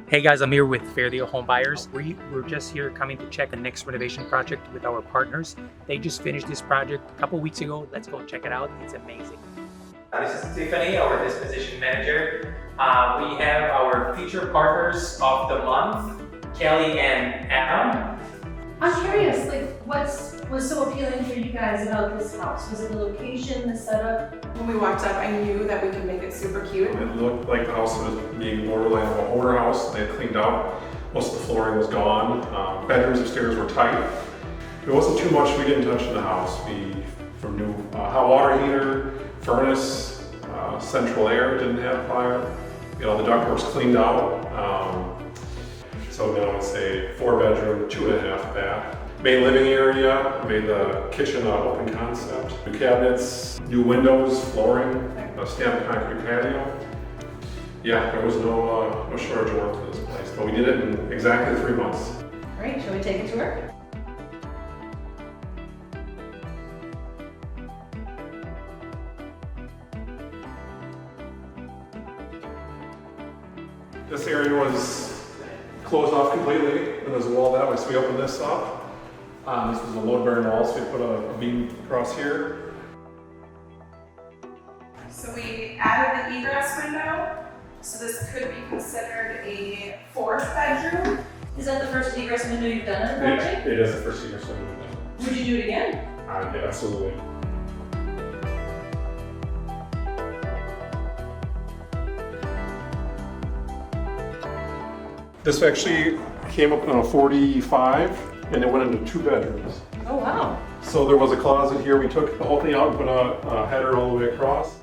Hey guys, I'm here with Fairdeal Home Buyers. We're just here coming to check the next renovation project with our partners. They just finished this project a couple weeks ago. Let's go check it out. It's amazing. This is Tiffany, our disposition manager. We have our feature partners of the month, Kelly and Adam. I'm curious, was so appealing for you guys about this house? Was it the location, the setup? When we walked up, I knew that we could make it super cute. It looked like the house was being borderline of an older house. They had cleaned out. Most of the flooring was gone. Bedrooms upstairs were tight. It wasn't too much we didn't touch in the house. From new hot water heater, furnace, central air didn't have fire. All the ductwork's cleaned out. So now it's a 4-bedroom, 2.5 bath. Main living area, made the kitchen open concept. New cabinets, new windows, flooring, a stamped concrete patio. Yeah, there was no shortage of work for this place, but we did it in exactly 3 months. Great, shall we take a tour? This area was closed off completely, and there's a wall that way, so we opened this up. This was a load-bearing wall, so we put a beam across here. So we added the egress window. So this could be considered a 4th bedroom. Is that the first egress window you've done in the project? It is the first egress window. Would you do it again? Yeah, absolutely. This actually came up on a 45, and it went into 2 bedrooms. Oh wow. So there was a closet here. We took the whole thing out and put a header all the way across.